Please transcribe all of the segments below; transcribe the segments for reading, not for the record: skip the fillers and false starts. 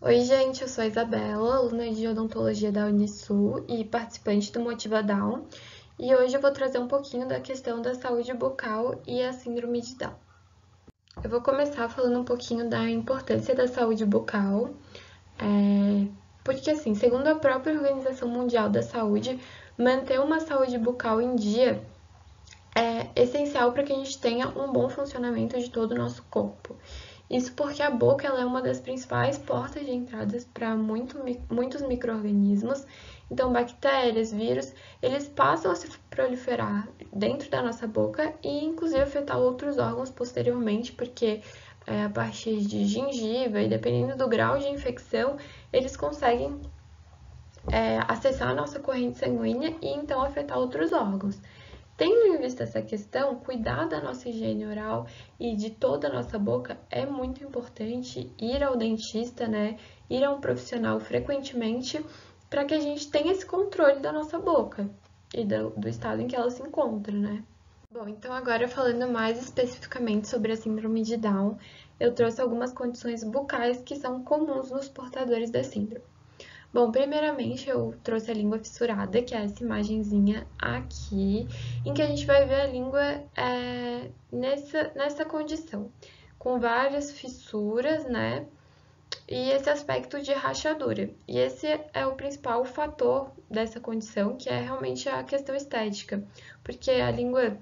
Oi, gente, eu sou a Isabela, aluna de odontologia da Unisul e participante do Motiva Down. E hoje eu vou trazer um pouquinho da questão da saúde bucal e a síndrome de Down. Eu vou começar falando um pouquinho da importância da saúde bucal, porque assim, segundo a própria Organização Mundial da Saúde, manter uma saúde bucal em dia é essencial para que a gente tenha um bom funcionamento de todo o nosso corpo. Isso porque a boca ela é uma das principais portas de entradas para muitos micro-organismos. Então, bactérias, vírus, eles passam a se proliferar dentro da nossa boca e, inclusive, afetar outros órgãos posteriormente, porque a partir de gengiva e dependendo do grau de infecção, eles conseguem acessar a nossa corrente sanguínea e, então, afetar outros órgãos. Tendo em vista essa questão, cuidar da nossa higiene oral e de toda a nossa boca é muito importante. Ir ao dentista, né? Ir a um profissional frequentemente para que a gente tenha esse controle da nossa boca e do estado em que ela se encontra, né? Bom, então agora falando mais especificamente sobre a síndrome de Down, eu trouxe algumas condições bucais que são comuns nos portadores da síndrome. Bom, primeiramente eu trouxe a língua fissurada, que é essa imagenzinha aqui, em que a gente vai ver a língua nessa condição, com várias fissuras, né? E esse aspecto de rachadura. E esse é o principal fator dessa condição, que é realmente a questão estética, porque a língua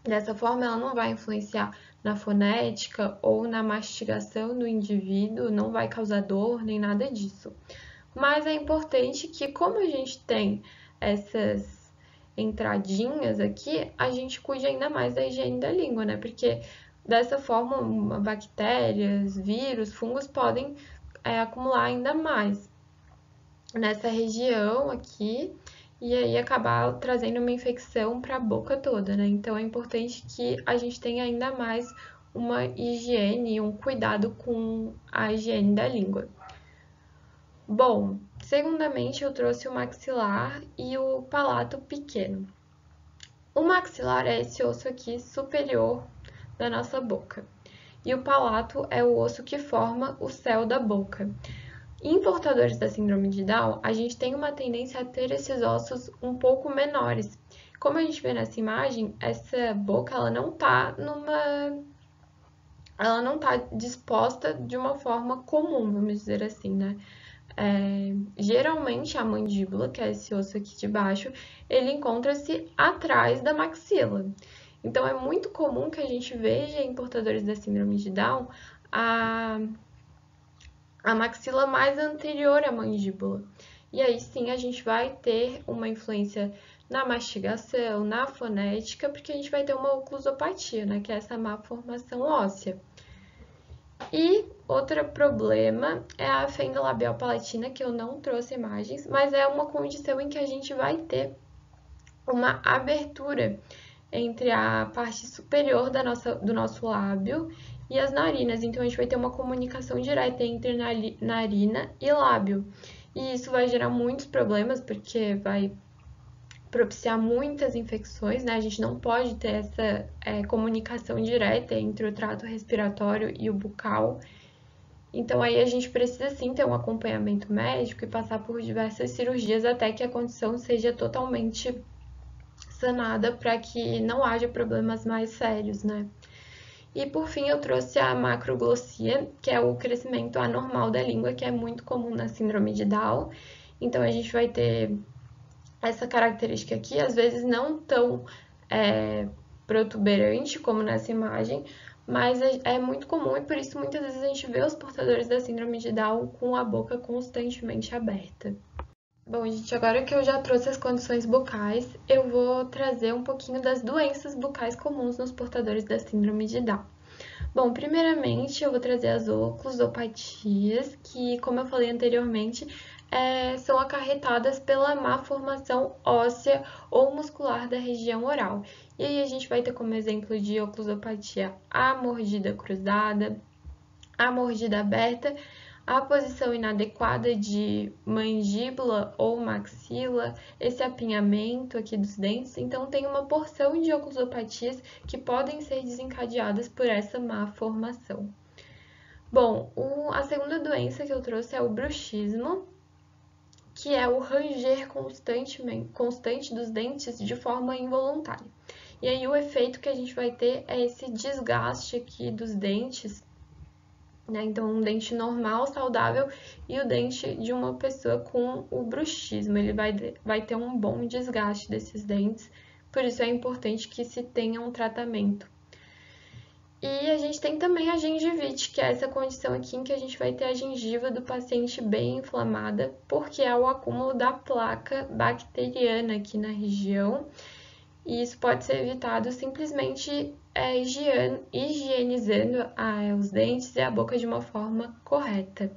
dessa forma ela não vai influenciar na fonética ou na mastigação do indivíduo, não vai causar dor nem nada disso. Mas é importante que, como a gente tem essas entradinhas aqui, a gente cuide ainda mais da higiene da língua, né? Porque dessa forma, bactérias, vírus, fungos podem acumular ainda mais nessa região aqui e aí acabar trazendo uma infecção para a boca toda, né? Então é importante que a gente tenha ainda mais uma higiene, um cuidado com a higiene da língua. Bom, segundamente eu trouxe o maxilar e o palato pequeno. O maxilar é esse osso aqui superior da nossa boca. E o palato é o osso que forma o céu da boca. Em portadores da síndrome de Down, a gente tem uma tendência a ter esses ossos um pouco menores. Como a gente vê nessa imagem, essa boca ela não tá disposta de uma forma comum, vamos dizer assim, né? Geralmente a mandíbula, que é esse osso aqui de baixo, ele encontra-se atrás da maxila. Então é muito comum que a gente veja em portadores da síndrome de Down a maxila mais anterior à mandíbula. E aí sim a gente vai ter uma influência na mastigação, na fonética, porque a gente vai ter uma oclusopatia, né, que é essa má formação óssea. E outro problema é a fenda labial palatina, que eu não trouxe imagens, mas é uma condição em que a gente vai ter uma abertura entre a parte superior do nosso lábio e as narinas. Então, a gente vai ter uma comunicação direta entre narina e lábio. E isso vai gerar muitos problemas, porque vai propiciar muitas infecções, né? A gente não pode ter essa comunicação direta entre o trato respiratório e o bucal. Então, aí a gente precisa sim ter um acompanhamento médico e passar por diversas cirurgias até que a condição seja totalmente sanada para que não haja problemas mais sérios, né? E por fim, eu trouxe a macroglossia, que é o crescimento anormal da língua, que é muito comum na síndrome de Down. Então, a gente vai ter essa característica aqui, às vezes não tão protuberante como nessa imagem, mas é muito comum e por isso muitas vezes a gente vê os portadores da síndrome de Down com a boca constantemente aberta. Bom, gente, agora que eu já trouxe as condições bucais, eu vou trazer um pouquinho das doenças bucais comuns nos portadores da síndrome de Down. Bom, primeiramente eu vou trazer as oclusopatias, que, como eu falei anteriormente, são acarretadas pela má formação óssea ou muscular da região oral. E aí a gente vai ter como exemplo de oclusopatia a mordida cruzada, a mordida aberta, a posição inadequada de mandíbula ou maxila, esse apinhamento aqui dos dentes. Então, tem uma porção de oclusopatias que podem ser desencadeadas por essa má formação. Bom, a segunda doença que eu trouxe é o bruxismo, que é o ranger constante dos dentes de forma involuntária. E aí o efeito que a gente vai ter é esse desgaste aqui dos dentes, né? Então, um dente normal, saudável, e o dente de uma pessoa com o bruxismo. Ele vai ter um bom desgaste desses dentes, por isso é importante que se tenha um tratamento. E a gente tem também a gengivite, que é essa condição aqui em que a gente vai ter a gengiva do paciente bem inflamada, porque é o acúmulo da placa bacteriana aqui na região. E isso pode ser evitado simplesmente higienizando os dentes e a boca de uma forma correta.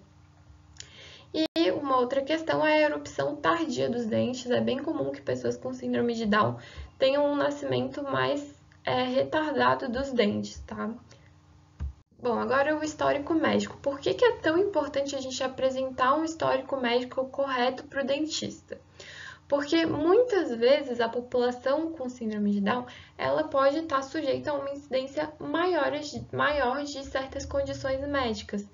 E uma outra questão é a erupção tardia dos dentes. É bem comum que pessoas com síndrome de Down tenham um nascimento mais retardado dos dentes, tá? Bom, agora o histórico médico. Por que é tão importante a gente apresentar um histórico médico correto para o dentista? Porque muitas vezes a população com síndrome de Down, ela pode estar sujeita a uma incidência maior de certas condições médicas.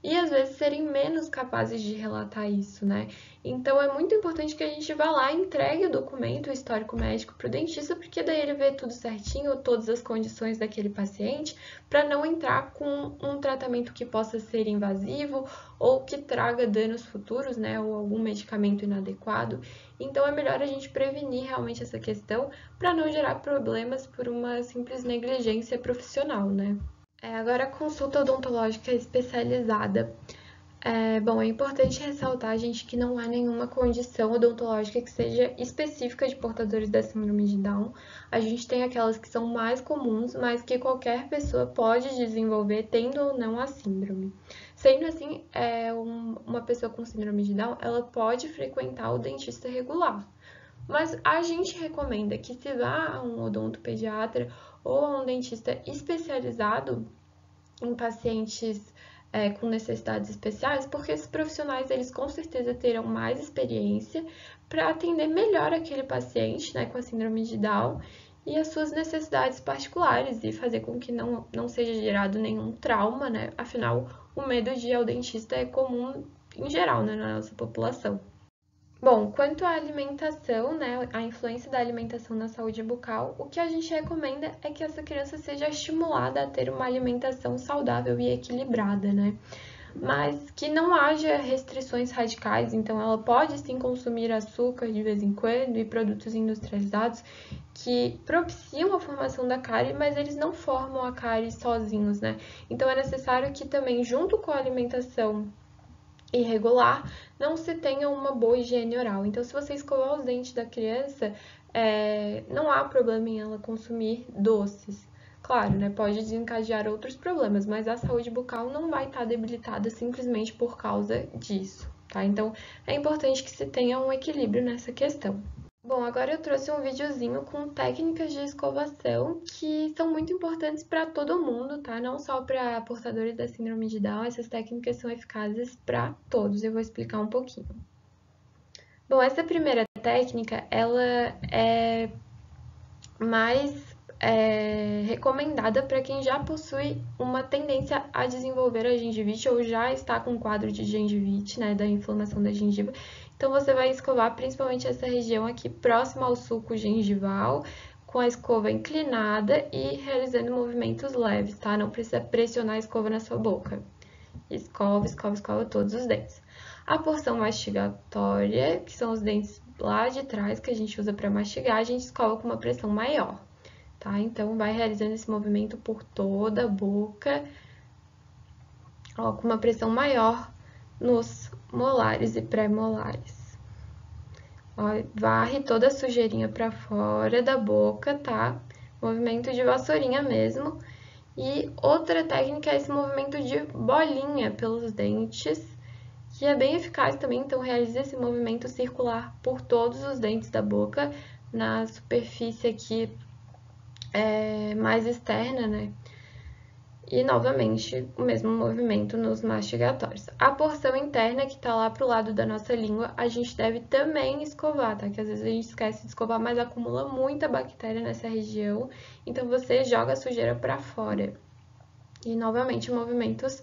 E às vezes serem menos capazes de relatar isso, né? Então é muito importante que a gente vá lá e entregue o documento, o histórico médico para o dentista, porque daí ele vê tudo certinho, todas as condições daquele paciente, para não entrar com um tratamento que possa ser invasivo ou que traga danos futuros, né? Ou algum medicamento inadequado. Então é melhor a gente prevenir realmente essa questão para não gerar problemas por uma simples negligência profissional, né? Agora, a consulta odontológica especializada. Bom, é importante ressaltar, gente, que não há nenhuma condição odontológica que seja específica de portadores da síndrome de Down. A gente tem aquelas que são mais comuns, mas que qualquer pessoa pode desenvolver, tendo ou não a síndrome. Sendo assim, uma pessoa com síndrome de Down, ela pode frequentar o dentista regular. Mas a gente recomenda que se vá a um odontopediatra ou a um dentista especializado em pacientes com necessidades especiais, porque esses profissionais, eles com certeza terão mais experiência para atender melhor aquele paciente, né, com a síndrome de Down e as suas necessidades particulares e fazer com que não seja gerado nenhum trauma, né? Afinal, o medo de ir ao dentista é comum em geral, né, na nossa população. Bom, quanto à alimentação, né, a influência da alimentação na saúde bucal, o que a gente recomenda é que essa criança seja estimulada a ter uma alimentação saudável e equilibrada, né? Mas que não haja restrições radicais, então ela pode sim consumir açúcar de vez em quando e produtos industrializados que propiciam a formação da cárie, mas eles não formam a cárie sozinhos, né? Então é necessário que também, junto com a alimentação irregular, não se tenha uma boa higiene oral. Então, se você escovar os dentes da criança, não há problema em ela consumir doces. Claro, né, pode desencadear outros problemas, mas a saúde bucal não vai estar debilitada simplesmente por causa disso, tá? Então, é importante que se tenha um equilíbrio nessa questão. Bom, agora eu trouxe um videozinho com técnicas de escovação que são muito importantes para todo mundo, tá? Não só para portadores da síndrome de Down, essas técnicas são eficazes para todos. Eu vou explicar um pouquinho. Bom, essa primeira técnica, ela é mais recomendada para quem já possui uma tendência a desenvolver a gengivite ou já está com quadro de gengivite, né, da inflamação da gengiva. Então, você vai escovar principalmente essa região aqui próxima ao sulco gengival, com a escova inclinada e realizando movimentos leves, tá? Não precisa pressionar a escova na sua boca. Escova, escova, escova todos os dentes. A porção mastigatória, que são os dentes lá de trás que a gente usa para mastigar, a gente escova com uma pressão maior, tá? Então, vai realizando esse movimento por toda a boca, ó, com uma pressão maior nos molares e pré-molares. Varre toda a sujeirinha para fora da boca, tá? Movimento de vassourinha mesmo. E outra técnica é esse movimento de bolinha pelos dentes, que é bem eficaz também. Então, realize esse movimento circular por todos os dentes da boca, na superfície aqui mais externa, né? E, novamente, o mesmo movimento nos mastigatórios. A porção interna, que tá lá pro lado da nossa língua, a gente deve também escovar, tá? Que às vezes a gente esquece de escovar, mas acumula muita bactéria nessa região, então você joga a sujeira para fora. E, novamente, movimentos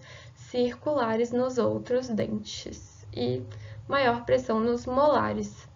circulares nos outros dentes e maior pressão nos molares.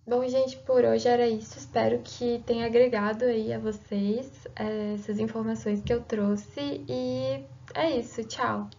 Bom, gente, por hoje era isso. Espero que tenha agregado aí a vocês essas informações que eu trouxe. E é isso. Tchau!